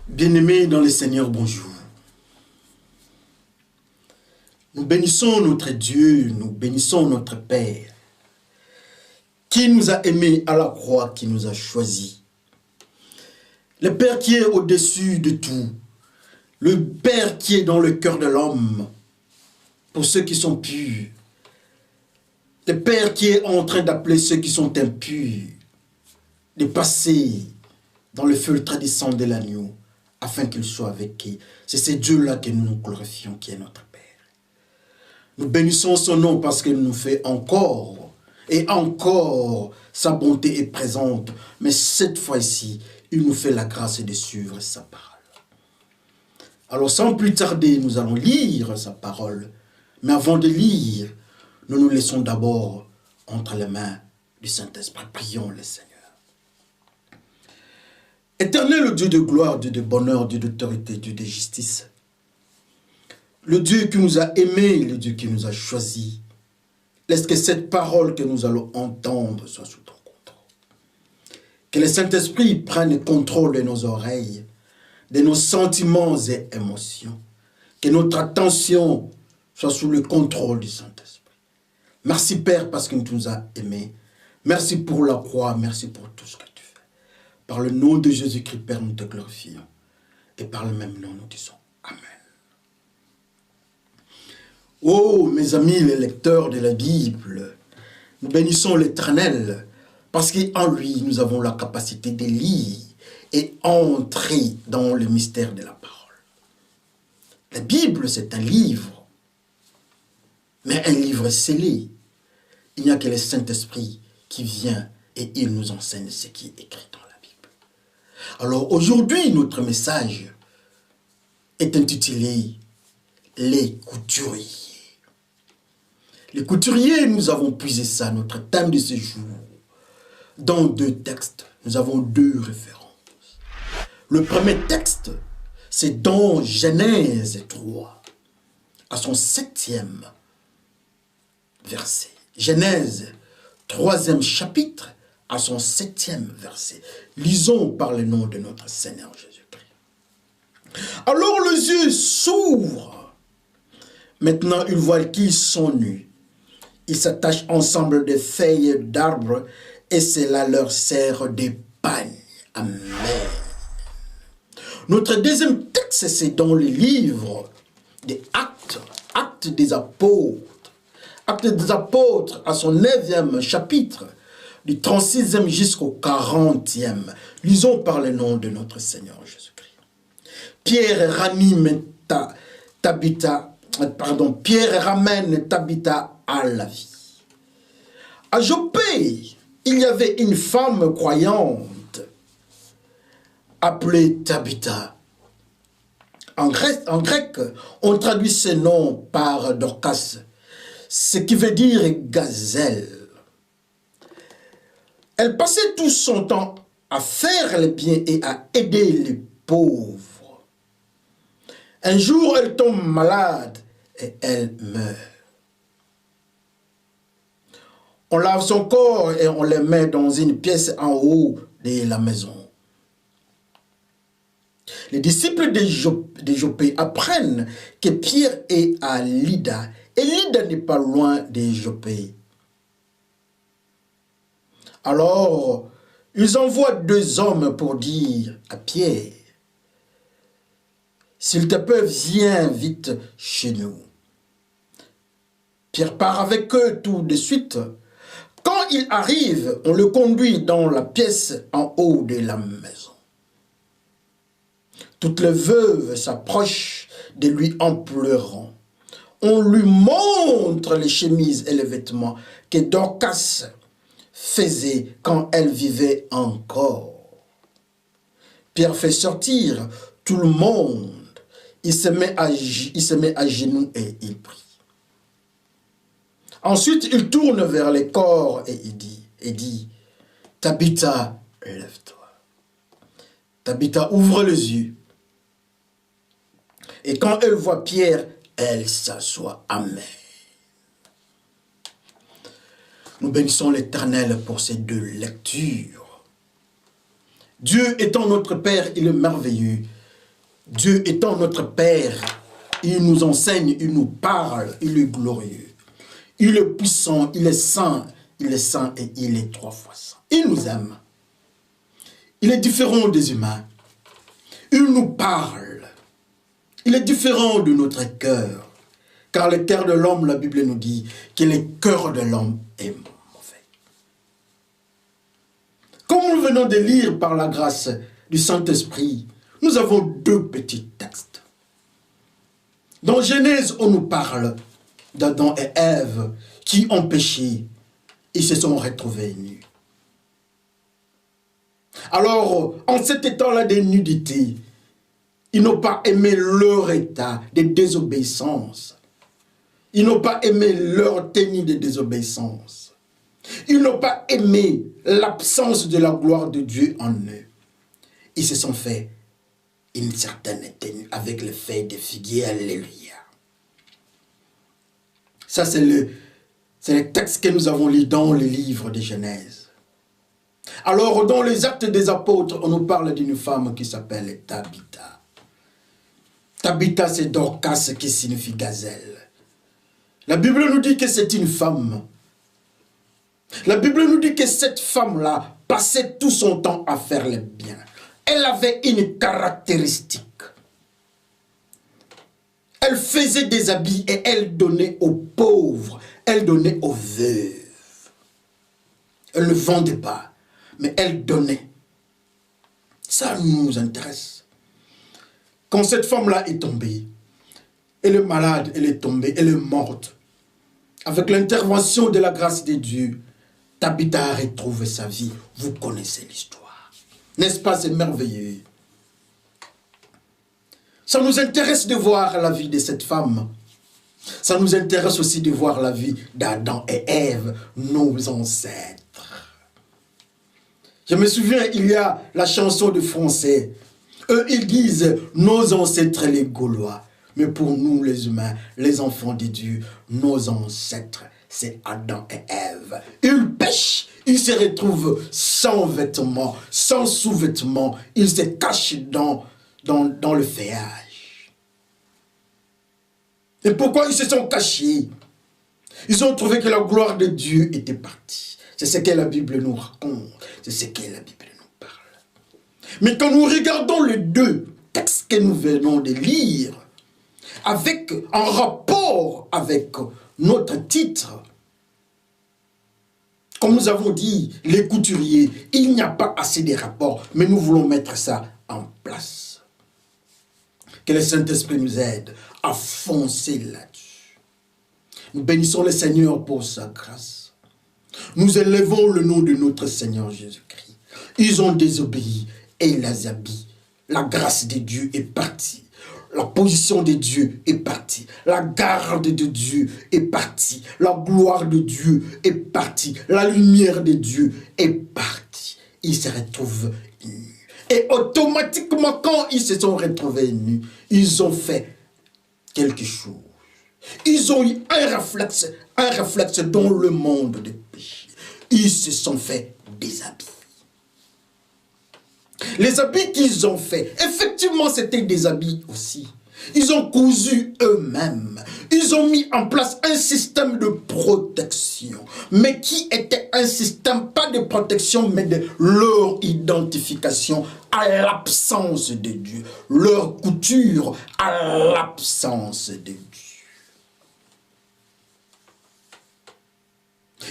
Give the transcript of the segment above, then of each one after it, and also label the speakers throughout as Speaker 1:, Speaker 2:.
Speaker 1: Bien-aimés dans le Seigneur, bonjour. Nous bénissons notre Dieu, nous bénissons notre Père, qui nous a aimés à la croix, qui nous a choisis. Le Père qui est au-dessus de tout, le Père qui est dans le cœur de l'homme, pour ceux qui sont purs. Le Père qui est en train d'appeler ceux qui sont impurs, de passer dans le feu ultradescend de l'agneau, afin qu'il soit avec eux. C'est ce Dieu-là que nous nous glorifions, qui est notre Père. Nous bénissons son nom parce qu'il nous fait encore et encore sa bonté est présente. Mais cette fois-ci, il nous fait la grâce de suivre sa parole. Alors sans plus tarder, nous allons lire sa parole. Mais avant de lire, nous nous laissons d'abord entre les mains du Saint-Esprit. Prions le Seigneur. Éternel Dieu de gloire, Dieu de bonheur, Dieu d'autorité, Dieu de justice. Le Dieu qui nous a aimés, le Dieu qui nous a choisis. Laisse que cette parole que nous allons entendre soit sous ton contrôle. Que le Saint-Esprit prenne le contrôle de nos oreilles, de nos sentiments et émotions. Que notre attention soit sous le contrôle du Saint-Esprit. Merci Père parce que tu nous as aimés. Merci pour la croix, merci pour tout ce que tu fais. Par le nom de Jésus-Christ, Père, nous te glorifions. Et par le même nom, nous disons Amen. Oh, mes amis, les lecteurs de la Bible, nous bénissons l'Éternel parce qu'en lui, nous avons la capacité de lire et entrer dans le mystère de la parole. La Bible, c'est un livre, mais un livre scellé. Il n'y a que le Saint-Esprit qui vient et il nous enseigne ce qui est écrit dans la Bible. Alors aujourd'hui, notre message est intitulé « Les couturiers ». Les couturiers, nous avons puisé ça, notre thème de ce jour, dans deux textes. Nous avons deux références. Le premier texte, c'est dans Genèse 3, à son 7e verset. Genèse, 3e chapitre, à son 7e verset. Lisons par le nom de notre Seigneur Jésus-Christ. Alors les yeux s'ouvrent. Maintenant, ils voient qu'ils sont nus. Ils s'attachent ensemble de feuilles d'arbres et cela leur sert d'épagne. Amen. Notre deuxième texte, c'est dans le livre des Actes, Actes des Apôtres. Actes des Apôtres à son 9e chapitre, du 36e jusqu'au 40e. Lisons par le nom de notre Seigneur Jésus-Christ. Pierre ramène Tabitha à la vie. À Joppé, il y avait une femme croyante appelée Tabitha. En grec, on traduit ce nom par Dorcas, ce qui veut dire gazelle. Elle passait tout son temps à faire le bien et à aider les pauvres. Un jour, elle tombe malade et elle meurt. On lave son corps et on le met dans une pièce en haut de la maison. Les disciples de Joppé apprennent que Pierre est à Lydda. Et Lydda n'est pas loin de Joppé. Alors, ils envoient 2 hommes pour dire à Pierre, « S'il te plaît, viens vite chez nous. » Pierre part avec eux tout de suite. Quand il arrive, on le conduit dans la pièce en haut de la maison. Toutes les veuves s'approchent de lui en pleurant. On lui montre les chemises et les vêtements que Dorcas faisait quand elle vivait encore. Pierre fait sortir tout le monde. Il se met à genoux et il prie. Ensuite, il tourne vers les corps et il dit, Tabitha, lève-toi. Tabitha ouvre les yeux. Et quand elle voit Pierre, elle s'assoit. Amen. Nous bénissons l'Éternel pour ces deux lectures. Dieu étant notre Père, il est merveilleux. Dieu étant notre Père, il nous enseigne, il nous parle, il est glorieux. Il est puissant, il est saint et il est 3 fois saint. Il nous aime. Il est différent des humains. Il nous parle. Il est différent de notre cœur. Car le cœur de l'homme, la Bible nous dit que le cœur de l'homme est mauvais. Comme nous venons de lire par la grâce du Saint-Esprit, nous avons 2 petits textes. Dans Genèse, on nous parle d'Adam et Ève qui ont péché et se sont retrouvés nus. Alors, en cet état-là de nudité, ils n'ont pas aimé leur état de désobéissance. Ils n'ont pas aimé leur tenue de désobéissance. Ils n'ont pas aimé l'absence de la gloire de Dieu en eux. Ils se sont fait une certaine tenue avec le feuilles de figuier. Alléluia. Ça, c'est le texte que nous avons lu dans le livre de Genèse. Alors, dans les Actes des Apôtres, on nous parle d'une femme qui s'appelle Tabitha. Tabitha, c'est Dorcas qui signifie gazelle. La Bible nous dit que c'est une femme. La Bible nous dit que cette femme-là passait tout son temps à faire le bien. Elle avait une caractéristique. Elle faisait des habits et elle donnait aux pauvres. Elle donnait aux veuves. Elle ne vendait pas, mais elle donnait. Ça nous intéresse. Quand cette femme-là est tombée, elle est malade, elle est tombée, elle est morte. Avec l'intervention de la grâce de Dieu, Tabitha a retrouvé sa vie. Vous connaissez l'histoire. N'est-ce pas, c'est merveilleux? Ça nous intéresse de voir la vie de cette femme. Ça nous intéresse aussi de voir la vie d'Adam et Ève, nos ancêtres. Je me souviens, il y a la chanson de français. Eux, ils disent nos ancêtres les Gaulois. Mais pour nous, les humains, les enfants de Dieu, nos ancêtres, c'est Adam et Ève. Ils pêchent, ils se retrouvent sans vêtements, sans sous-vêtements. Ils se cachent dans le feuillage. Et pourquoi ils se sont cachés? Ils ont trouvé que la gloire de Dieu était partie. C'est ce que la Bible nous raconte. C'est ce que la Bible nous parle. Mais quand nous regardons les 2 textes que nous venons de lire, en rapport avec notre titre, comme nous avons dit, les couturiers, il n'y a pas assez de rapports, mais nous voulons mettre ça en place. Que le Saint-Esprit nous aide à foncer là-dessus. Nous bénissons le Seigneur pour sa grâce. Nous élevons le nom de notre Seigneur Jésus-Christ. Ils ont désobéi et les habits. La grâce de Dieu est partie. La position de Dieu est partie. La garde de Dieu est partie. La gloire de Dieu est partie. La lumière de Dieu est partie. Ils se retrouvent nus. Et automatiquement, quand ils se sont retrouvés nus, ils ont fait quelque chose. Ils ont eu un réflexe dans le monde des péchés. Ils se sont fait des habits. Les habits qu'ils ont fait, effectivement, c'était des habits aussi. Ils ont cousu eux-mêmes. Ils ont mis en place un système de protection. Mais qui était un système, pas de protection, mais de leur identification à l'absence de Dieu. Leur couture à l'absence de Dieu.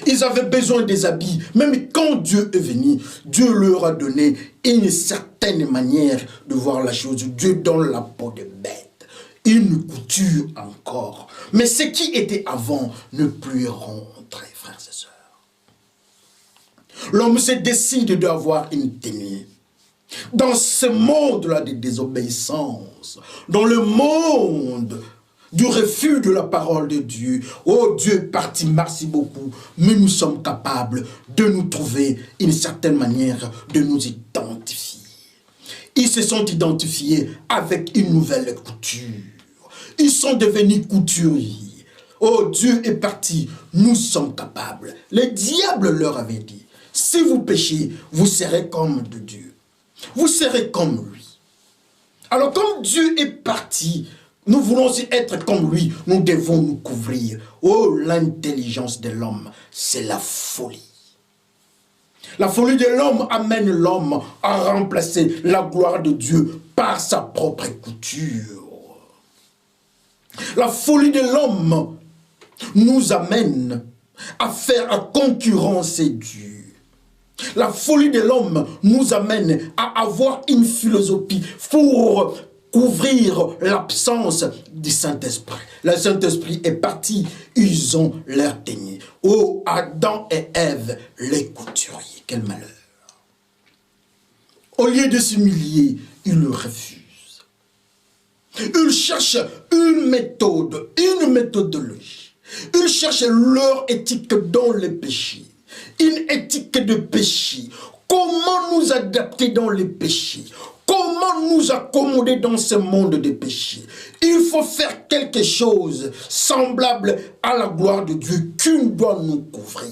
Speaker 1: Ils avaient besoin des habits. Même quand Dieu est venu, Dieu leur a donné une certaine manière de voir la chose. Dieu donne la peau de bête, une couture encore. Mais ce qui était avant ne plus rentrer, frères et sœurs. L'homme se décide d'avoir une tenue. Dans ce monde-là de désobéissance, dans le monde du refus de la parole de Dieu. Oh Dieu est parti, merci beaucoup. Mais nous sommes capables de nous trouver une certaine manière de nous identifier. Ils se sont identifiés avec une nouvelle couture. Ils sont devenus couturiers. Oh Dieu est parti, nous sommes capables. Le diable leur avait dit, si vous péchez, vous serez comme de Dieu. Vous serez comme lui. Alors comme Dieu est parti, nous voulons aussi être comme lui, nous devons nous couvrir. Oh, l'intelligence de l'homme, c'est la folie. La folie de l'homme amène l'homme à remplacer la gloire de Dieu par sa propre couture. La folie de l'homme nous amène à faire à concurrencer Dieu. La folie de l'homme nous amène à avoir une philosophie pour couvrir l'absence du Saint-Esprit. Le Saint-Esprit est parti, ils ont leur tenue. Oh, Adam et Ève, les couturiers, quel malheur. Au lieu de s'humilier, ils le refusent. Ils cherchent une méthode, une méthodologie. Ils cherchent leur éthique dans le péché. Une éthique de péché. Comment nous adapter dans les péchés? Comment nous accommoder dans ce monde de péché? Il faut faire quelque chose semblable à la gloire de Dieu qui doit nous couvrir.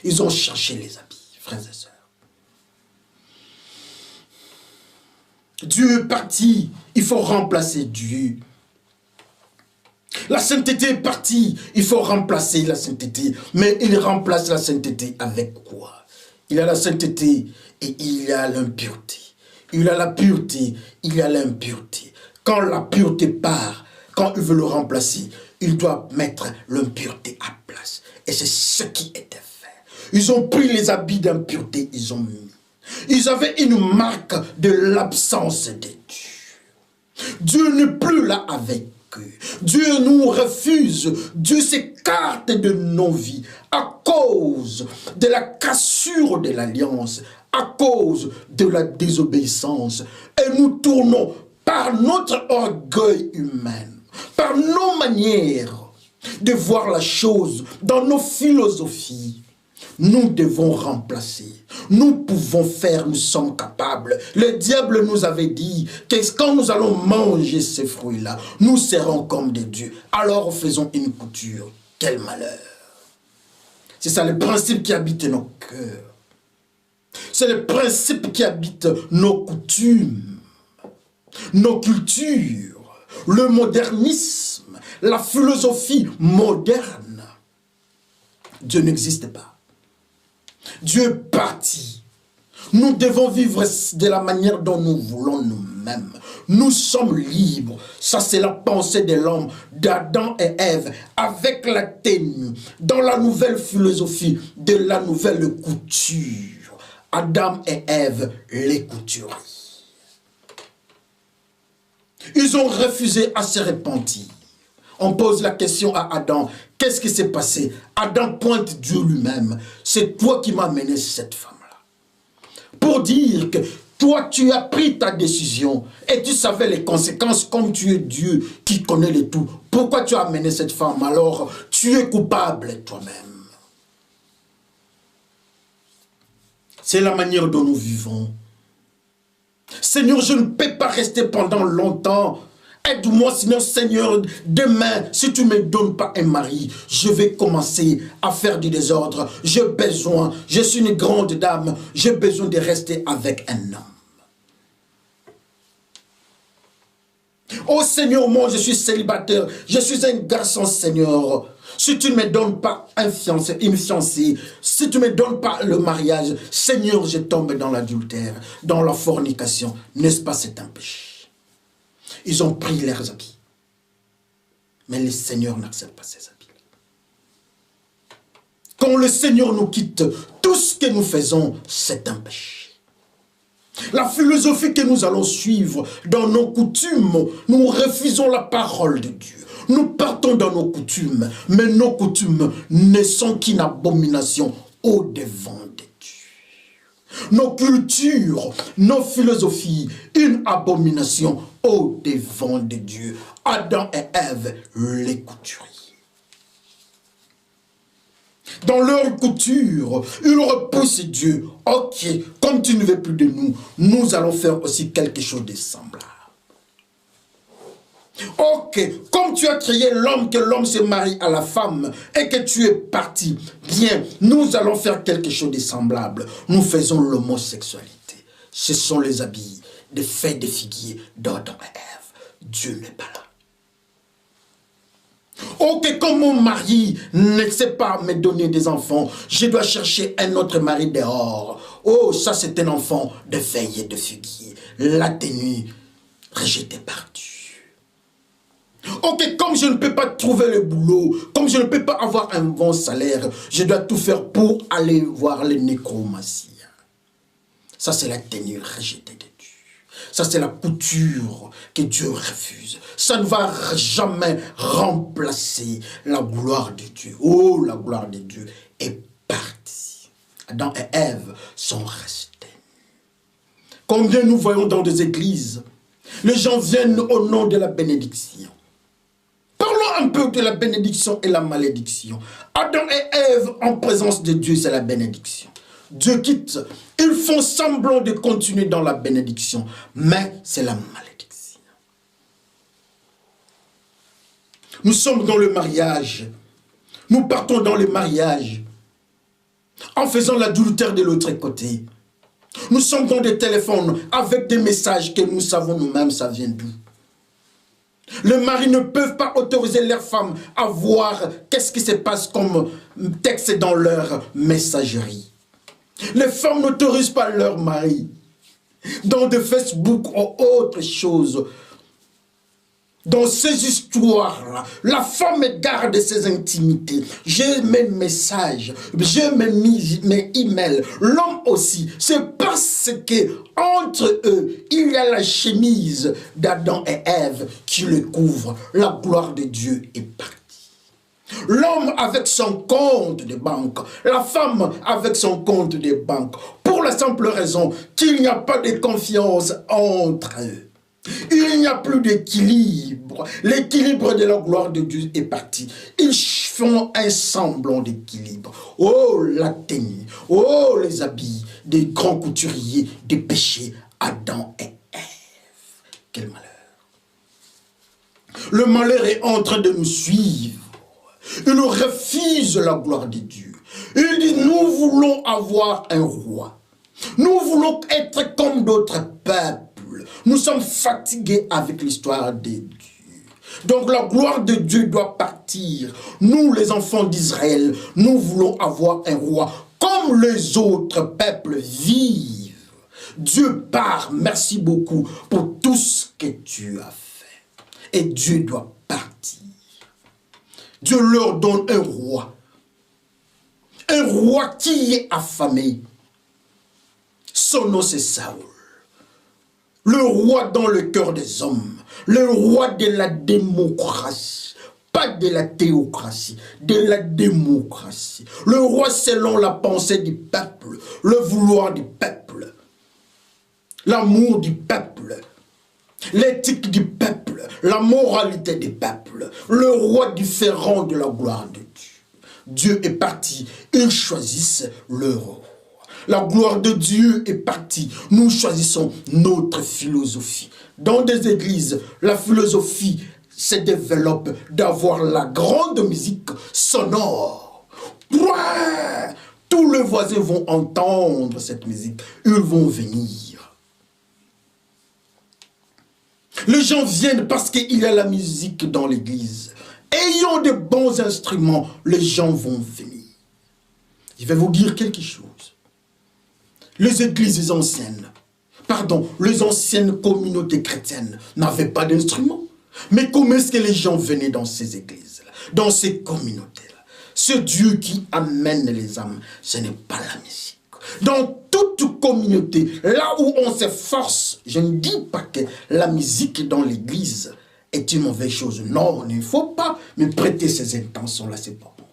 Speaker 1: Ils ont cherché les habits, frères et sœurs. Dieu est parti, il faut remplacer Dieu. La sainteté est partie, il faut remplacer la sainteté. Mais il remplace la sainteté avec quoi? Il y a la sainteté et il y a l'impureté. Il y a la pureté, il y a l'impureté. Quand la pureté part, quand il veut le remplacer, il doit mettre l'impureté à place. Et c'est ce qui était fait. Ils ont pris les habits d'impureté, ils ont mis. Ils avaient une marque de l'absence de Dieu. Dieu n'est plus là avec eux. Dieu nous refuse. Dieu s'écarte de nos vies à cause de la cassure de l'alliance, à cause de la désobéissance. Et nous tournons par notre orgueil humain, par nos manières de voir la chose, dans nos philosophies. Nous devons remplacer. Nous pouvons faire, nous sommes capables. Le diable nous avait dit que quand nous allons manger ces fruits-là, nous serons comme des dieux. Alors faisons une couture. Quel malheur. C'est ça le principe qui habite nos cœurs. C'est le principe qui habite nos coutumes, nos cultures, le modernisme, la philosophie moderne. Dieu n'existe pas. Dieu est parti. Nous devons vivre de la manière dont nous voulons nous-mêmes. Nous sommes libres. Ça, c'est la pensée de l'homme, d'Adam et Ève, avec la tenue, dans la nouvelle philosophie de la nouvelle couture. Adam et Ève, les couturiers. Ils ont refusé à se repentir. On pose la question à Adam, qu'est-ce qui s'est passé? Adam pointe Dieu lui-même. C'est toi qui m'as amené cette femme-là. Pour dire que toi, tu as pris ta décision et tu savais les conséquences comme tu es Dieu qui connaît le tout. Pourquoi tu as amené cette femme? Alors, tu es coupable toi-même. C'est la manière dont nous vivons. Seigneur, je ne peux pas rester pendant longtemps. Aide-moi, sinon, Seigneur, demain, si tu ne me donnes pas un mari, je vais commencer à faire du désordre. J'ai besoin, je suis une grande dame, j'ai besoin de rester avec un homme. Oh Seigneur, moi, je suis célibataire, je suis un garçon, Seigneur. Si tu ne me donnes pas un fiancé, une fiancée, si tu ne me donnes pas le mariage, Seigneur, je tombe dans l'adultère, dans la fornication. N'est-ce pas, c'est un péché? Ils ont pris leurs habits. Mais le Seigneur n'accepte pas ces habits. Quand le Seigneur nous quitte, tout ce que nous faisons, c'est un péché. La philosophie que nous allons suivre dans nos coutumes, nous refusons la parole de Dieu. Nous partons dans nos coutumes, mais nos coutumes ne sont qu'une abomination au-devant de Dieu. Nos cultures, nos philosophies, une abomination au-devant de Dieu. Adam et Ève, les couturiers. Dans leur couture, ils repoussent Dieu. Ok, comme tu ne veux plus de nous, nous allons faire aussi quelque chose de semblable. Ok, comme tu as créé l'homme, que l'homme se marie à la femme et que tu es parti, bien, nous allons faire quelque chose de semblable. Nous faisons l'homosexualité. Ce sont les habits des feuilles de figuier d'Adam et Ève. Dieu n'est pas là. Ok, comme mon mari ne sait pas me donner des enfants, je dois chercher un autre mari dehors. Oh, ça c'est un enfant de feuilles et de figuier. La tenue rejetée par Dieu. Ok, comme je ne peux pas trouver le boulot, comme je ne peux pas avoir un bon salaire, je dois tout faire pour aller voir les nécromanciens. Ça c'est la tenue rejetée de Dieu. Ça, c'est la couture que Dieu refuse. Ça ne va jamais remplacer la gloire de Dieu. Oh, la gloire de Dieu est partie. Adam et Ève sont restés. Combien nous voyons dans des églises, les gens viennent au nom de la bénédiction. Parlons un peu de la bénédiction et la malédiction. Adam et Ève en présence de Dieu, c'est la bénédiction. Dieu quitte, ils font semblant de continuer dans la bénédiction, mais c'est la malédiction. Nous sommes dans le mariage, nous partons dans le mariage, en faisant l'adultère de l'autre côté. Nous sommes dans des téléphones avec des messages que nous savons nous-mêmes, ça vient d'où. Les maris ne peuvent pas autoriser leurs femmes à voir qu'est-ce qui se passe comme texte dans leur messagerie. Les femmes n'autorisent pas leur mari dans des Facebook ou autre chose. Dans ces histoires-là, la femme garde ses intimités. J'ai mes messages, j'ai mes emails. L'homme aussi. C'est parce que entre eux, il y a la chemise d'Adam et Ève qui le couvre. La gloire de Dieu est partie. L'homme avec son compte de banque, la femme avec son compte de banque, pour la simple raison qu'il n'y a pas de confiance entre eux. Il n'y a plus d'équilibre. L'équilibre de la gloire de Dieu est parti. Ils font un semblant d'équilibre. Oh, la tenue, oh, les habits des grands couturiers des péchés, Adam et Ève. Quel malheur. Le malheur est en train de nous suivre. Ils refusent la gloire de Dieu. Ils disent, nous voulons avoir un roi. Nous voulons être comme d'autres peuples. Nous sommes fatigués avec l'histoire de Dieu. Donc la gloire de Dieu doit partir. Nous, les enfants d'Israël, nous voulons avoir un roi comme les autres peuples vivent. Dieu part, merci beaucoup pour tout ce que tu as fait. Et Dieu doit partir. Dieu leur donne un roi. Un roi qui est affamé. Son nom c'est Saül. Le roi dans le cœur des hommes. Le roi de la démocratie. Pas de la théocratie, de la démocratie. Le roi selon la pensée du peuple, le vouloir du peuple, l'amour du peuple, l'éthique du peuple, la moralité du peuple, le roi différent de la gloire de Dieu. Dieu est parti, ils choisissent le roi. La gloire de Dieu est partie, nous choisissons notre philosophie. Dans des églises, la philosophie se développe d'avoir la grande musique sonore. Ouais! Tous les voisins vont entendre cette musique, ils vont venir. Les gens viennent parce qu'il y a la musique dans l'église. Ayant de bons instruments, les gens vont venir. Je vais vous dire quelque chose. Les églises anciennes, les anciennes communautés chrétiennes n'avaient pas d'instruments. Mais comment est-ce que les gens venaient dans ces églises-là, dans ces communautés-là? Ce Dieu qui amène les âmes, ce n'est pas la musique. Dans toute communauté, là où on s'efforce, je ne dis pas que la musique dans l'église est une mauvaise chose. Non, il ne faut pas me prêter ces intentions-là, c'est pas bon.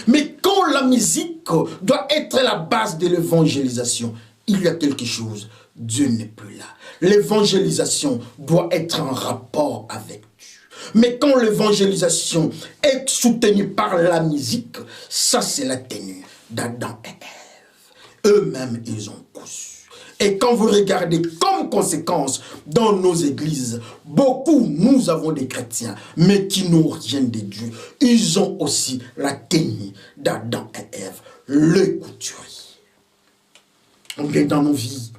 Speaker 1: Mais quand la musique doit être la base de l'évangélisation, il y a quelque chose, Dieu n'est plus là. L'évangélisation doit être en rapport avec Dieu. Mais quand l'évangélisation est soutenue par la musique, ça c'est la tenue d'Adam et Ève. Eux-mêmes, ils ont cousu. Et quand vous regardez comme conséquence dans nos églises, beaucoup, nous avons des chrétiens, mais qui n'ont rien de Dieu. Ils ont aussi la tenue d'Adam et Ève, le couturier. On est dans nos vies.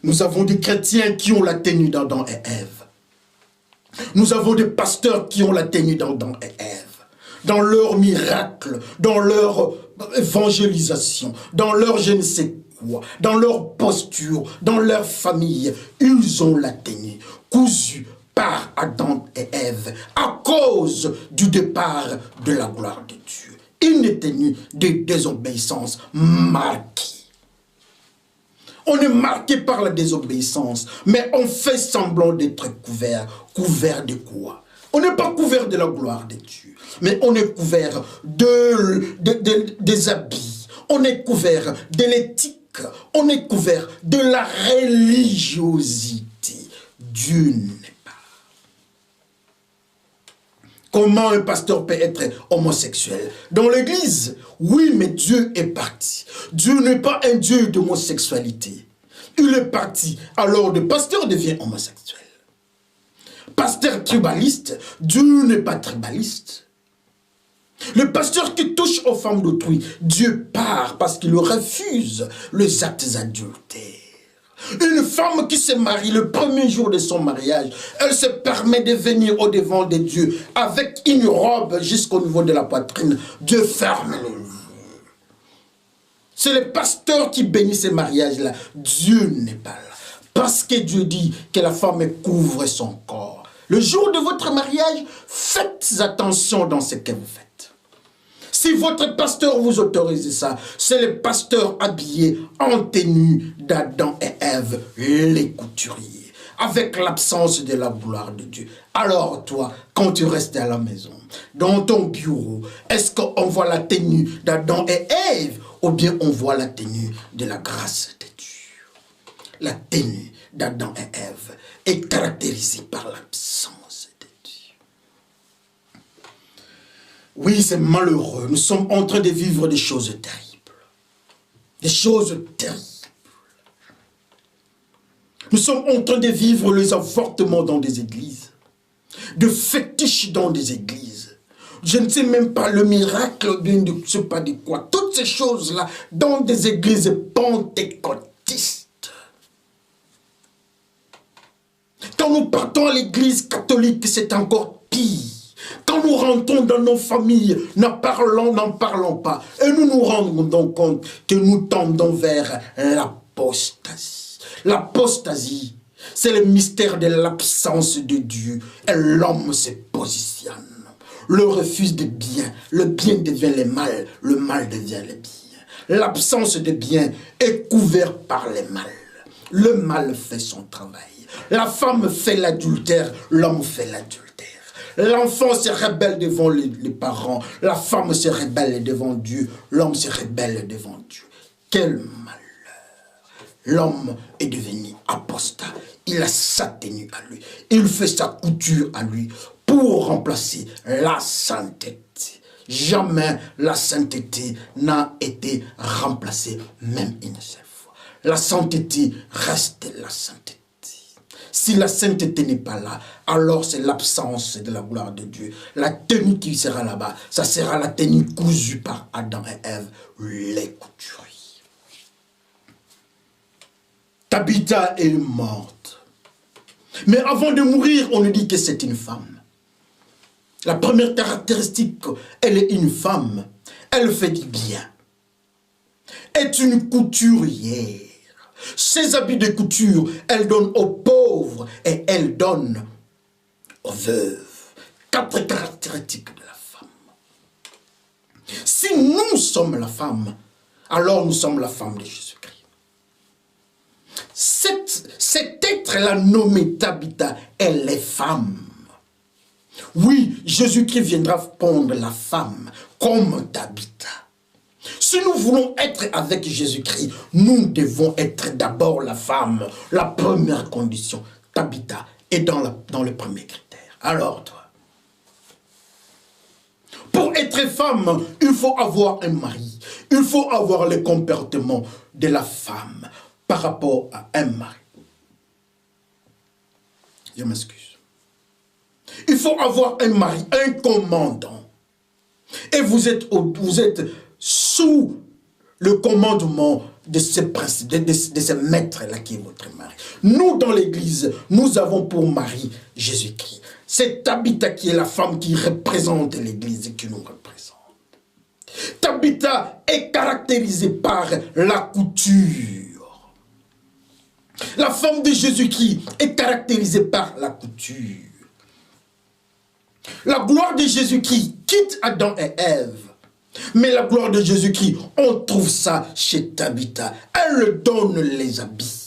Speaker 1: Nous avons des chrétiens qui ont la tenue d'Adam et Ève. Nous avons des pasteurs qui ont la tenue d'Adam et Ève. Dans leur miracle, dans leur évangélisation, dans leur je ne sais quoi, dans leur posture, dans leur famille, ils ont la tenue cousue par Adam et Ève à cause du départ de la gloire de Dieu. Une tenue de désobéissance marquée. On est marqué par la désobéissance, mais on fait semblant d'être couvert. Couvert de quoi? On n'est pas couvert de la gloire de Dieu, mais on est couvert des habits, on est couvert de l'éthique, on est couvert de la religiosité. Dieu n'est pas. Comment un pasteur peut être homosexuel? Dans l'église, oui, mais Dieu est parti. Dieu n'est pas un Dieu d'homosexualité. Il est parti, alors le pasteur devient homosexuel. Pasteur tribaliste, Dieu n'est pas tribaliste. Le pasteur qui touche aux femmes d'autrui, Dieu part parce qu'il refuse les actes adultères. Une femme qui se marie le premier jour de son mariage, elle se permet de venir au devant de Dieu avec une robe jusqu'au niveau de la poitrine. Dieu ferme les yeux. C'est le pasteur qui bénit ces mariages-là. Dieu n'est pas là. Parce que Dieu dit que la femme couvre son corps. Le jour de votre mariage, faites attention dans ce que vous faites. Si votre pasteur vous autorise ça, c'est le pasteur habillé en tenue d'Adam et Ève, les couturiers, avec l'absence de la gloire de Dieu. Alors toi, quand tu restes à la maison, dans ton bureau, est-ce qu'on voit la tenue d'Adam et Ève ou bien on voit la tenue de la grâce de Dieu? La tenue d'Adam et Ève est caractérisée par l'absence de Dieu. Oui, c'est malheureux. Nous sommes en train de vivre des choses terribles. Des choses terribles. Nous sommes en train de vivre les avortements dans des églises. De fétiches dans des églises. Je ne sais même pas le miracle, bien de, je ne sais pas de quoi. Toutes ces choses-là dans des églises pentecôtistes. Quand nous partons à l'église catholique, c'est encore pire. Quand nous rentrons dans nos familles, n'en parlons pas. Et nous nous rendons compte que nous tendons vers l'apostasie. L'apostasie, c'est le mystère de l'absence de Dieu. Et l'homme se positionne. Le refus de bien, le bien devient le mal devient le bien. L'absence de bien est couverte par le mal. Le mal fait son travail. La femme fait l'adultère, l'homme fait l'adultère. L'enfant se rebelle devant les parents, la femme se rebelle devant Dieu, l'homme se rebelle devant Dieu. Quel malheur! L'homme est devenu apostat. Il a sa tenue à lui. Il fait sa couture à lui pour remplacer la sainteté. Jamais la sainteté n'a été remplacée, même une seule fois. La sainteté reste la sainteté. Si la sainteté n'est pas là, alors c'est l'absence de la gloire de Dieu. La tenue qui sera là-bas, ça sera la tenue cousue par Adam et Ève, les couturiers. Tabitha est morte. Mais avant de mourir, on nous dit que c'est une femme. La première caractéristique, elle est une femme. Elle fait du bien. Est une couturière. Ses habits de couture, elle donne aux pauvres et elle donne aux veuves. 4 caractéristiques de la femme. Si nous sommes la femme, alors nous sommes la femme de Jésus-Christ. Cet être-là nommé Tabitha, elle est femme. Oui, Jésus-Christ viendra pondre la femme comme Tabitha. Si nous voulons être avec Jésus-Christ, nous devons être d'abord la femme. La première condition, Tabitha, est dans le premier critère. Alors toi, pour être femme, il faut avoir un mari. Il faut avoir le comportement de la femme par rapport à un mari. Je m'excuse. Il faut avoir un mari, un commandant. Et vous êtes sous le commandement de ce principe, de ce maître-là qui est votre mari. Nous, dans l'église, nous avons pour mari Jésus-Christ. C'est Tabitha qui est la femme qui représente l'église et qui nous représente. Tabitha est caractérisée par la couture. La femme de Jésus-Christ est caractérisée par la couture. La gloire de Jésus-Christ quitte Adam et Ève. Mais la gloire de Jésus-Christ, on trouve ça chez Tabitha. Elle donne les habits.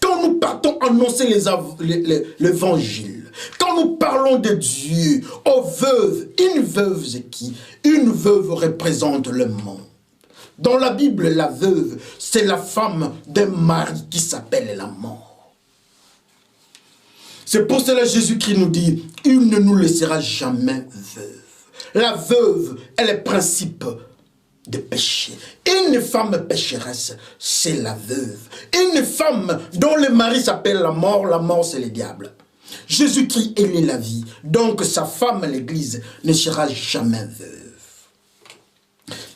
Speaker 1: Quand nous partons annoncer l'évangile, quand nous parlons de Dieu aux veuves, une veuve c'est qui? Une veuve représente le monde. Dans la Bible, la veuve, c'est la femme d'un mari qui s'appelle la mort. C'est pour cela que Jésus-Christ nous dit, il ne nous laissera jamais veuve. La veuve est le principe de péché. Une femme pécheresse, c'est la veuve. Une femme dont le mari s'appelle la mort c'est le diable. Jésus-Christ est né la vie, donc sa femme, l'église, ne sera jamais veuve.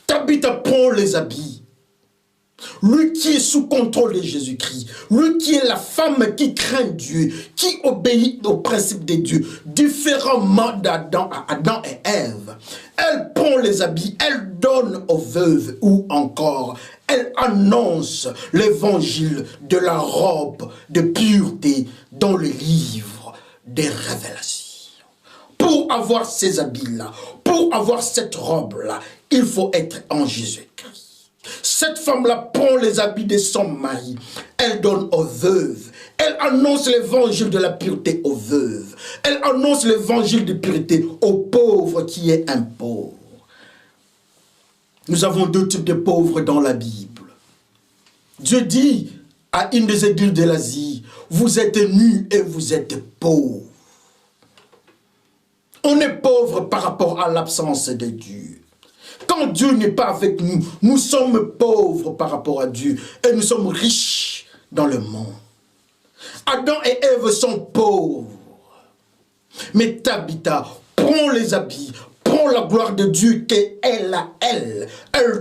Speaker 1: Tabitha prend les habits. Lui qui est sous contrôle de Jésus-Christ, lui qui est la femme qui craint Dieu, qui obéit au principe de Dieu, différemment d'Adam et Ève. Elle prend les habits, elle donne aux veuves ou encore, elle annonce l'évangile de la robe de pureté dans le livre des révélations. Pour avoir ces habits-là, pour avoir cette robe-là, il faut être en Jésus-Christ. Cette femme-là prend les habits de son mari, elle donne aux veuves, elle annonce l'évangile de la pureté aux veuves, elle annonce l'évangile de pureté aux pauvres qui est un pauvre. Nous avons deux types de pauvres dans la Bible. Dieu dit à une des églises de l'Asie, vous êtes nus et vous êtes pauvres. On est pauvre par rapport à l'absence de Dieu. Quand Dieu n'est pas avec nous, nous sommes pauvres par rapport à Dieu et nous sommes riches dans le monde. Adam et Ève sont pauvres. Mais Tabitha prend les habits, prend la gloire de Dieu qu'elle a, elle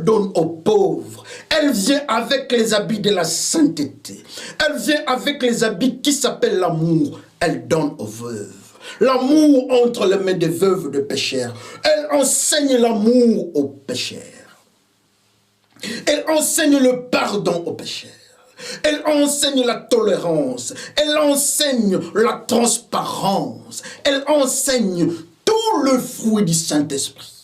Speaker 1: donne aux pauvres. Elle vient avec les habits de la sainteté. Elle vient avec les habits qui s'appellent l'amour. Elle donne aux veuves. L'amour entre les mains des veuves de pécheurs. Elle enseigne l'amour aux pécheurs. Elle enseigne le pardon aux pécheurs. Elle enseigne la tolérance. Elle enseigne la transparence. Elle enseigne tout le fruit du Saint-Esprit.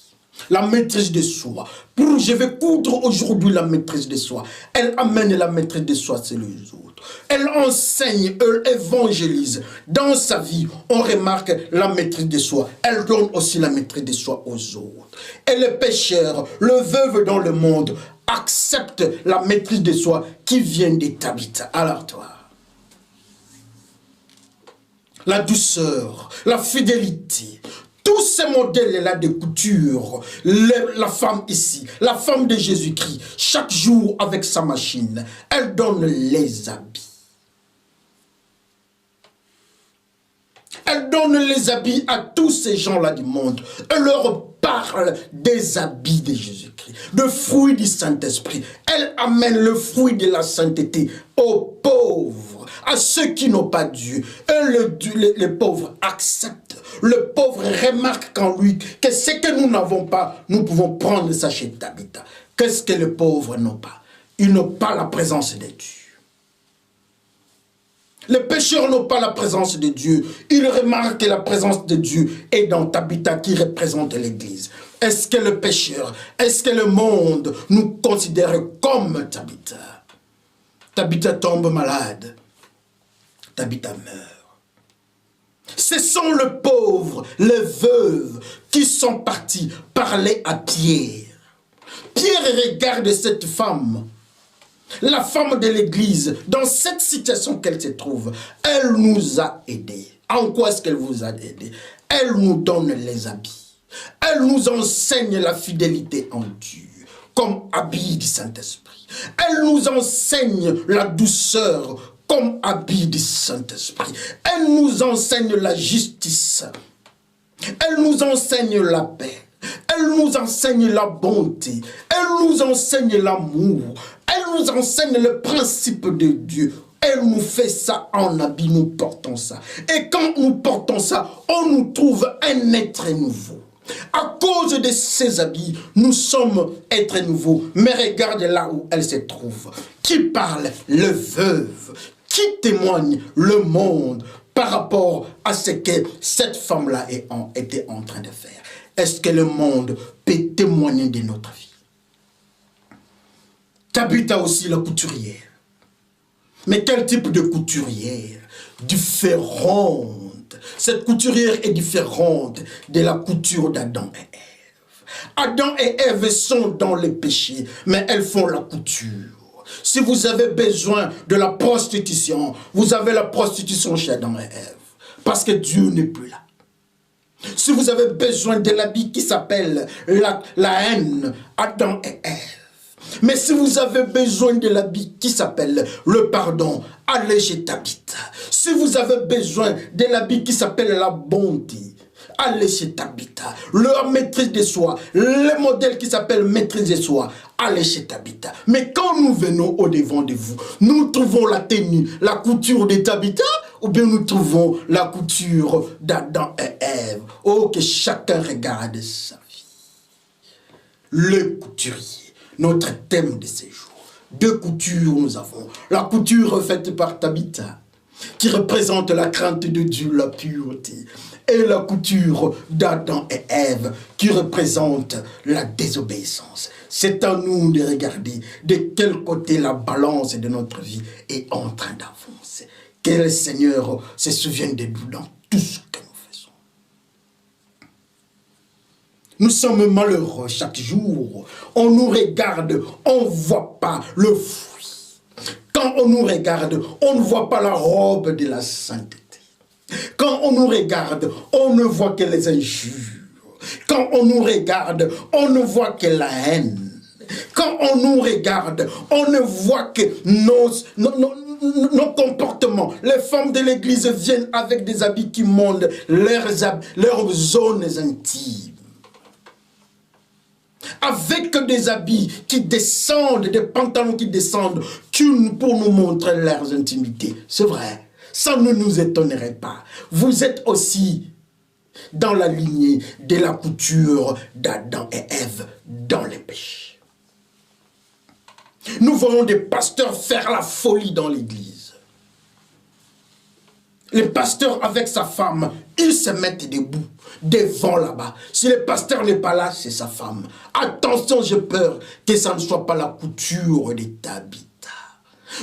Speaker 1: La maîtrise de soi. Je vais coudre aujourd'hui la maîtrise de soi. Elle amène la maîtrise de soi sur les autres. Elle enseigne, elle évangélise. Dans sa vie, on remarque la maîtrise de soi. Elle donne aussi la maîtrise de soi aux autres. Et le pécheur, le veuve dans le monde, accepte la maîtrise de soi qui vient de Tabitha. Alors toi, la douceur, la fidélité, tous ces modèles-là de couture, la femme ici, la femme de Jésus-Christ, chaque jour avec sa machine, elle donne les habits. Elle donne les habits à tous ces gens-là du monde. Elle leur parle des habits de Jésus-Christ, de fruits du Saint-Esprit. Elle amène le fruit de la sainteté aux pauvres, à ceux qui n'ont pas Dieu. Et les pauvres acceptent. Le pauvre remarque qu'en lui que ce que nous n'avons pas, nous pouvons prendre ça chez Tabitha. Qu'est-ce que les pauvres n'ont pas? Ils n'ont pas la présence de Dieu. Les pécheurs n'ont pas la présence de Dieu. Ils remarquent que la présence de Dieu est dans Tabitha qui représente l'Église. Est-ce que le pécheur, est-ce que le monde nous considère comme Tabitha? Tabitha tombe malade. Tabitha meurt. Ce sont les pauvres, les veuves qui sont partis parler à Pierre. Pierre regarde cette femme. La femme de l'église, dans cette situation qu'elle se trouve, elle nous a aidés. En quoi est-ce qu'elle vous a aidés? Elle nous donne les habits. Elle nous enseigne la fidélité en Dieu, comme habit du Saint-Esprit. Elle nous enseigne la douceur, comme habit du Saint-Esprit. Elle nous enseigne la justice. Elle nous enseigne la paix. Elle nous enseigne la bonté. Elle nous enseigne l'amour. Elle nous enseigne le principe de Dieu. Elle nous fait ça en habit, nous portons ça. Et quand nous portons ça, on nous trouve un être nouveau. À cause de ces habits, nous sommes êtres nouveaux. Mais regarde là où elle se trouve. Qui parle? Le veuve. Qui témoigne? Le monde par rapport à ce que cette femme-là était en train de faire. Est-ce que le monde peut témoigner de notre vie? Tabitha aussi la couturière. Mais quel type de couturière? Différente. Cette couturière est différente de la couture d'Adam et Ève. Adam et Ève sont dans le péché, mais elles font la couture. Si vous avez besoin de la prostitution, vous avez la prostitution chez Adam et Ève. Parce que Dieu n'est plus là. Si vous avez besoin de l'habit qui s'appelle la haine, Adam et Ève. Mais si vous avez besoin de l'habit qui s'appelle le pardon, allez chez Tabitha. Si vous avez besoin de l'habit qui s'appelle la bonté, allez chez Tabitha. Leur maîtrise de soi, le modèle qui s'appelle maîtrise de soi, allez chez Tabitha. Mais quand nous venons au devant de vous, nous trouvons la tenue, la couture de Tabitha, ou bien nous trouvons la couture d'Adam et Ève. Oh, que chacun regarde sa vie. Le couturier, notre thème de ces jours. Deux coutures nous avons. La couture faite par Tabitha, qui représente la crainte de Dieu, la pureté. Et la couture d'Adam et Ève, qui représente la désobéissance. C'est à nous de regarder de quel côté la balance de notre vie est en train d'avancer. Que le Seigneur se souvienne de nous dans tout ce que nous faisons. Nous sommes malheureux chaque jour. On nous regarde, on ne voit pas le fruit. Quand on nous regarde, on ne voit pas la robe de la sainteté. Quand on nous regarde, on ne voit que les injures. Quand on nous regarde, on ne voit que la haine. Quand on nous regarde, on ne voit que nos comportements. Les femmes de l'église viennent avec des habits qui montrent leurs zones intimes. Avec des habits qui descendent, des pantalons qui descendent, pour nous montrer leurs intimités. C'est vrai, ça ne nous étonnerait pas. Vous êtes aussi dans la lignée de la couture d'Adam et Ève dans les péchés. Nous voyons des pasteurs faire la folie dans l'église. Le pasteur avec sa femme, ils se mettent debout, devant là-bas. Si le pasteur n'est pas là, c'est sa femme. Attention, j'ai peur que ça ne soit pas la couture de Tabitha.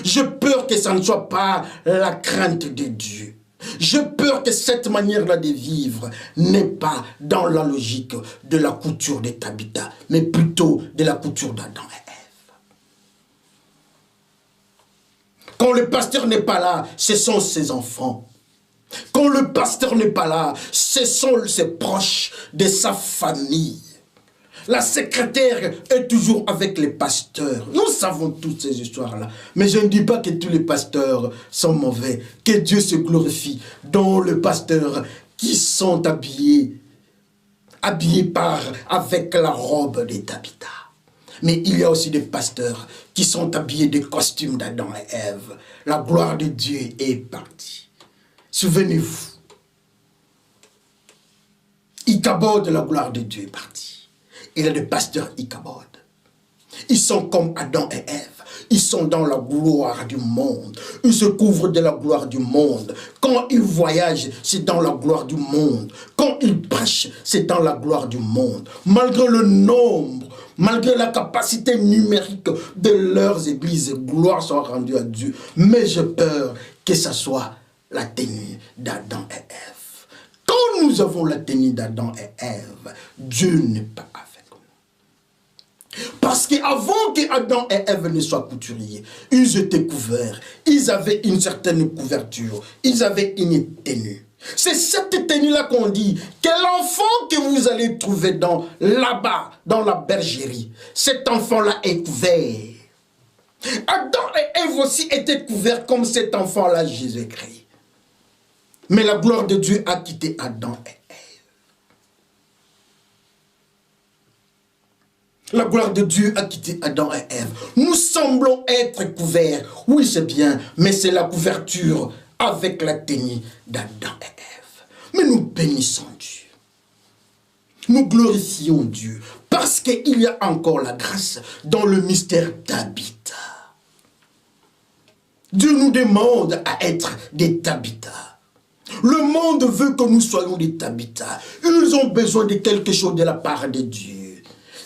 Speaker 1: J'ai peur que ça ne soit pas la crainte de Dieu. J'ai peur que cette manière-là de vivre n'est pas dans la logique de la couture de Tabitha, mais plutôt de la couture d'Adam et Ève. Quand le pasteur n'est pas là, ce sont ses enfants. Quand le pasteur n'est pas là, ce sont ses proches de sa famille. La secrétaire est toujours avec les pasteurs. Nous savons toutes ces histoires-là. Mais je ne dis pas que tous les pasteurs sont mauvais. Que Dieu se glorifie dans les pasteurs qui sont habillés avec la robe de Tabitha. Mais il y a aussi des pasteurs qui sont habillés de costumes d'Adam et Ève. La gloire de Dieu est partie. Souvenez-vous. Ichabod, la gloire de Dieu est partie. Il y a des pasteurs Ichabod. Ils sont comme Adam et Ève. Ils sont dans la gloire du monde. Ils se couvrent de la gloire du monde. Quand ils voyagent, c'est dans la gloire du monde. Quand ils prêchent, c'est dans la gloire du monde. Malgré le nombre, malgré la capacité numérique de leurs églises, gloire soit rendue à Dieu. Mais j'ai peur que ce soit la tenue d'Adam et Ève. Quand nous avons la tenue d'Adam et Ève, Dieu n'est pas avec nous. Parce qu'avant qu'Adam et Ève ne soient couturiers, ils étaient couverts, ils avaient une certaine couverture, ils avaient une tenue. C'est cette tenue-là qu'on dit que l'enfant que vous allez trouver là-bas, dans la bergerie, cet enfant-là est couvert. Adam et Ève aussi étaient couverts comme cet enfant-là, Jésus-Christ. Mais la gloire de Dieu a quitté Adam et Ève. La gloire de Dieu a quitté Adam et Ève. Nous semblons être couverts. Oui, c'est bien, mais c'est la couverture avec la tenue d'Adam et Ève. Mais nous bénissons Dieu. Nous glorifions Dieu parce qu'il y a encore la grâce dans le mystère d'Tabitha. Dieu nous demande à être des Tabitha. Le monde veut que nous soyons des Tabitha. Ils ont besoin de quelque chose de la part de Dieu.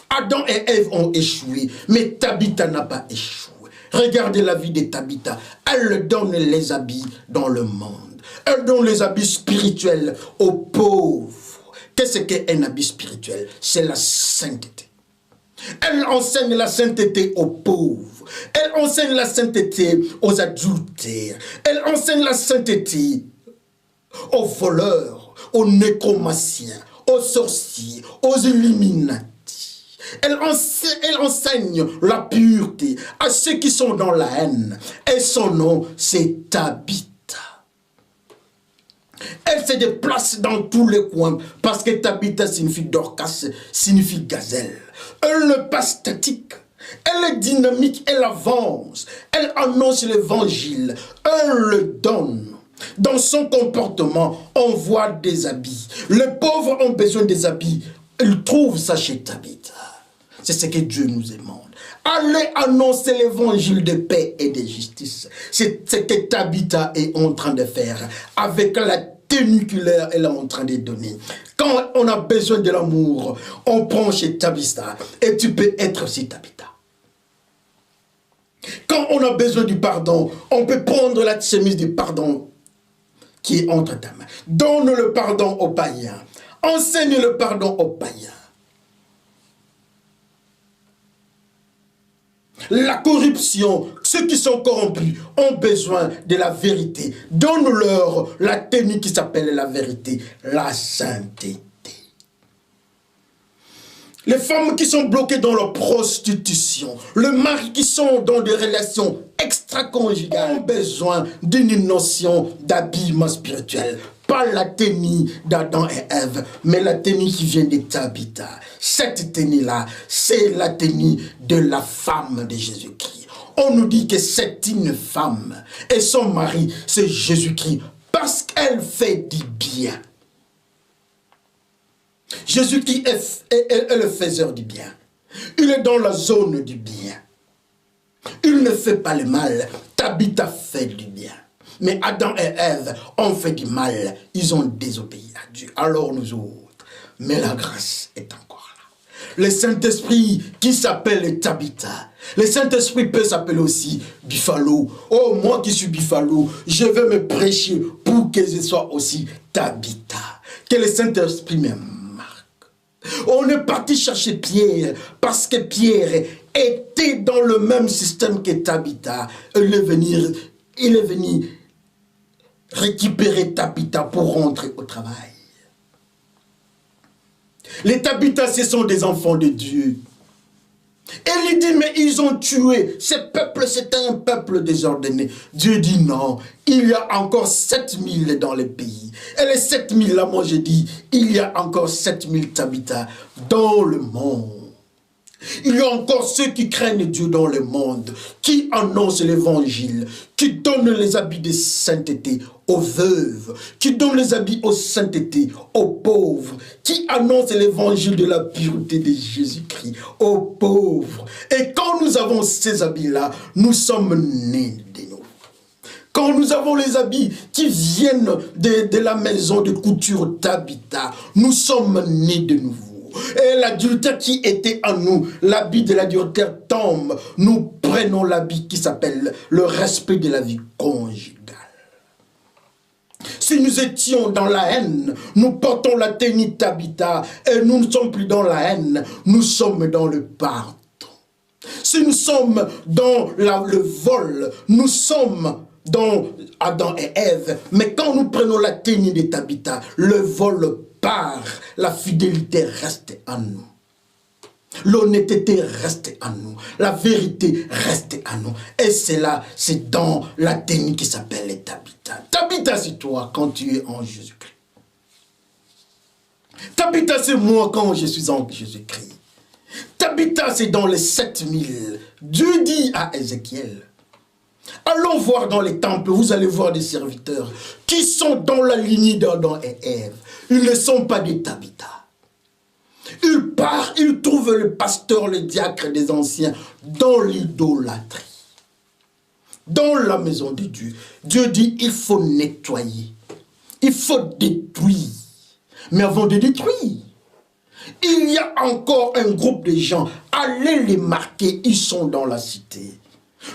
Speaker 1: Adam et Ève ont échoué, mais Tabitha n'a pas échoué. Regardez la vie de Tabitha. Elle donne les habits dans le monde. Elle donne les habits spirituels aux pauvres. Qu'est-ce qu'un habit spirituel? C'est la sainteté. Elle enseigne la sainteté aux pauvres. Elle enseigne la sainteté aux adultères. Elle enseigne la sainteté aux voleurs, aux nécromanciens, aux sorciers, aux illuminati. Elle enseigne la pureté à ceux qui sont dans la haine. Et son nom, c'est Tabitha. Elle se déplace dans tous les coins parce que Tabitha signifie Dorcas, signifie gazelle. Elle n'est pas statique. Elle est dynamique, elle avance. Elle annonce l'évangile. Elle le donne. Dans son comportement, on voit des habits. Les pauvres ont besoin des habits. Ils trouvent ça chez Tabitha. C'est ce que Dieu nous demande. Allez annoncer l'évangile de paix et de justice. C'est ce que Tabitha est en train de faire avec la tenue qu'elle est en train de donner. Quand on a besoin de l'amour, on prend chez Tabitha et tu peux être aussi Tabitha. Quand on a besoin du pardon, on peut prendre la chemise du pardon qui est entre ta main. Donne le pardon aux païens. Enseigne le pardon aux païens. La corruption, ceux qui sont corrompus ont besoin de la vérité. Donne-leur la tenue qui s'appelle la vérité, la sainteté. Les femmes qui sont bloquées dans leur prostitution, le mari qui sont dans des relations extra-conjugales ont besoin d'une notion d'habillement spirituel. Pas la tenue d'Adam et Ève, mais la tenue qui vient de Tabitha. Cette tenue-là, c'est la tenue de la femme de Jésus-Christ. On nous dit que c'est une femme et son mari, c'est Jésus-Christ, parce qu'elle fait du bien. Jésus-Christ est le faiseur du bien. Il est dans la zone du bien. Il ne fait pas le mal. Tabitha fait du bien. Mais Adam et Ève ont fait du mal. Ils ont désobéi à Dieu. Alors nous autres. Mais la grâce est encore là. Le Saint-Esprit qui s'appelle Tabitha. Le Saint-Esprit peut s'appeler aussi Buffalo. Oh, moi qui suis Buffalo, je veux me prêcher pour que je sois aussi Tabitha. Que le Saint-Esprit m'aime. On est parti chercher Pierre parce que Pierre était dans le même système que Tabitha. Il est venu récupérer Tabitha pour rentrer au travail. Les Tabitha, ce sont des enfants de Dieu. Et il dit, mais ils ont tué. Ce peuple, c'était un peuple désordonné. Dieu dit non, il y a encore 7000 dans le pays. Et les 7000 là, moi je dis, il y a encore 7000 Tabitha dans le monde. Il y a encore ceux qui craignent Dieu dans le monde, qui annoncent l'évangile, qui donnent les habits de sainteté aux veuves, qui donnent les habits de sainteté aux pauvres, qui annoncent l'évangile de la pureté de Jésus-Christ aux pauvres. Et quand nous avons ces habits-là, nous sommes nés de nouveau. Quand nous avons les habits qui viennent de la maison de couture Tabitha, nous sommes nés de nouveau. Et l'adultère qui était en nous, l'habit de l'adultère tombe. Nous prenons l'habit qui s'appelle le respect de la vie conjugale. Si nous étions dans la haine, nous portons la tenue Tabitha et nous ne sommes plus dans la haine, nous sommes dans le pardon. Si nous sommes dans le vol, nous sommes dans Adam et Ève. Mais quand nous prenons la tenue de Tabitha, le vol part, la fidélité reste en nous. L'honnêteté reste en nous. La vérité reste en nous. Et c'est là, c'est dans la tenue qui s'appelle Tabitha. Tabitha, c'est toi quand tu es en Jésus-Christ. Tabitha, c'est moi quand je suis en Jésus-Christ. Tabitha, c'est dans les 7000. Dieu dit à Ézéchiel, allons voir dans les temples, vous allez voir des serviteurs qui sont dans la lignée d'Adam et Ève. Ils ne sont pas des Tabitha. Ils partent, ils trouvent le pasteur, le diacre des anciens dans l'idolâtrie. Dans la maison de Dieu. Dieu dit, il faut nettoyer. Il faut détruire. Mais avant de détruire, il y a encore un groupe de gens. Allez les marquer, ils sont dans la cité.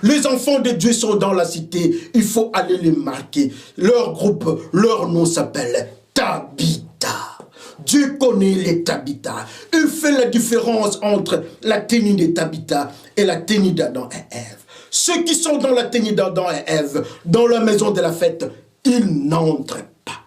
Speaker 1: Les enfants de Dieu sont dans la cité. Il faut aller les marquer. Leur groupe, leur nom s'appelle Tabitha. Dieu connaît les Tabitha. Il fait la différence entre la tenue de Tabitha et la tenue d'Adam et Ève. Ceux qui sont dans la tenue d'Adam et Ève, dans la maison de la fête, ils n'entrent pas.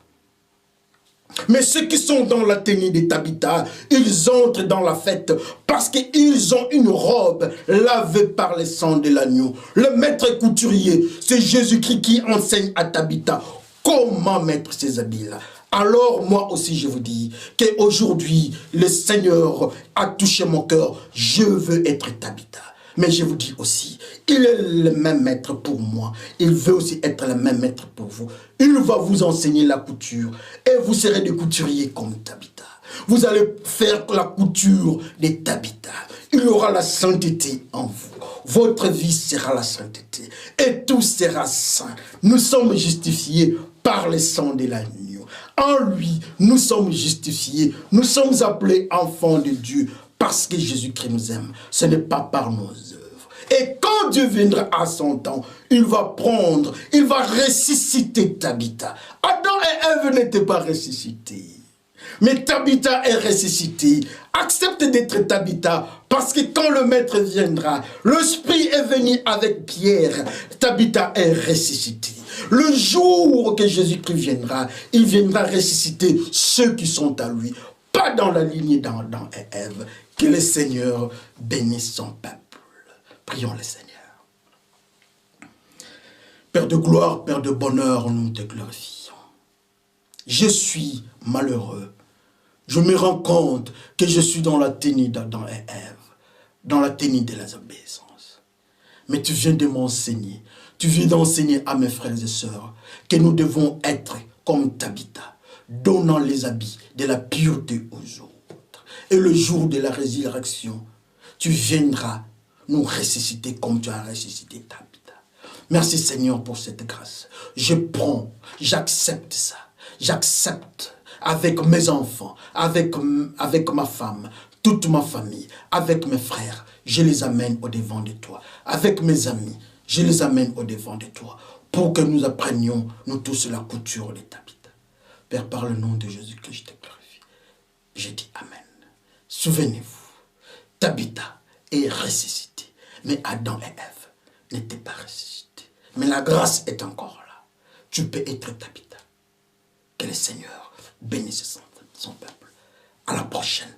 Speaker 1: Mais ceux qui sont dans la tenue de Tabitha, ils entrent dans la fête parce qu'ils ont une robe lavée par le sang de l'agneau. Le maître couturier, c'est Jésus-Christ qui enseigne à Tabitha comment mettre ses habits-là. Alors moi aussi je vous dis qu'aujourd'hui le Seigneur a touché mon cœur. Je veux être Tabitha. Mais je vous dis aussi, il est le même maître pour moi. Il veut aussi être le même maître pour vous. Il va vous enseigner la couture. Et vous serez des couturiers comme Tabitha. Vous allez faire la couture des Tabitha. Il y aura la sainteté en vous. Votre vie sera la sainteté. Et tout sera saint. Nous sommes justifiés par le sang de l'agneau. En lui, nous sommes justifiés. Nous sommes appelés enfants de Dieu. Parce que Jésus-Christ nous aime, ce n'est pas par nos œuvres. Et quand Dieu viendra à son temps, il va ressusciter Tabitha. Adam et Ève n'étaient pas ressuscités. Mais Tabitha est ressuscitée. Accepte d'être Tabitha, parce que quand le maître viendra, l'Esprit est venu avec Pierre. Tabitha est ressuscitée. Le jour que Jésus-Christ viendra, il viendra ressusciter ceux qui sont à lui. Pas dans la lignée d'Adam et Ève. Que le Seigneur bénisse son peuple. Prions le Seigneur. Père de gloire, Père de bonheur, nous te glorifions. Je suis malheureux. Je me rends compte que je suis dans la tenue d'Adam et Ève, dans la tenue de la obéissance. Mais tu viens de m'enseigner, tu viens d'enseigner à mes frères et sœurs que nous devons être comme Tabitha, donnant les habits de la pureté aux autres. Et le jour de la résurrection, tu viendras nous ressusciter comme tu as ressuscité Tabitha. Merci Seigneur pour cette grâce. Je prends, j'accepte ça. J'accepte avec mes enfants, avec ma femme, toute ma famille, avec mes frères. Je les amène au devant de toi. Avec mes amis, je les amène au devant de toi. Pour que nous apprenions, nous tous, la couture de Tabitha. Père, par le nom de Jésus que je te glorifie, je dis Amen. Souvenez-vous, Tabitha est ressuscitée, mais Adam et Ève n'étaient pas ressuscités. Mais la grâce est encore là. Tu peux être Tabitha. Que le Seigneur bénisse son peuple. À la prochaine.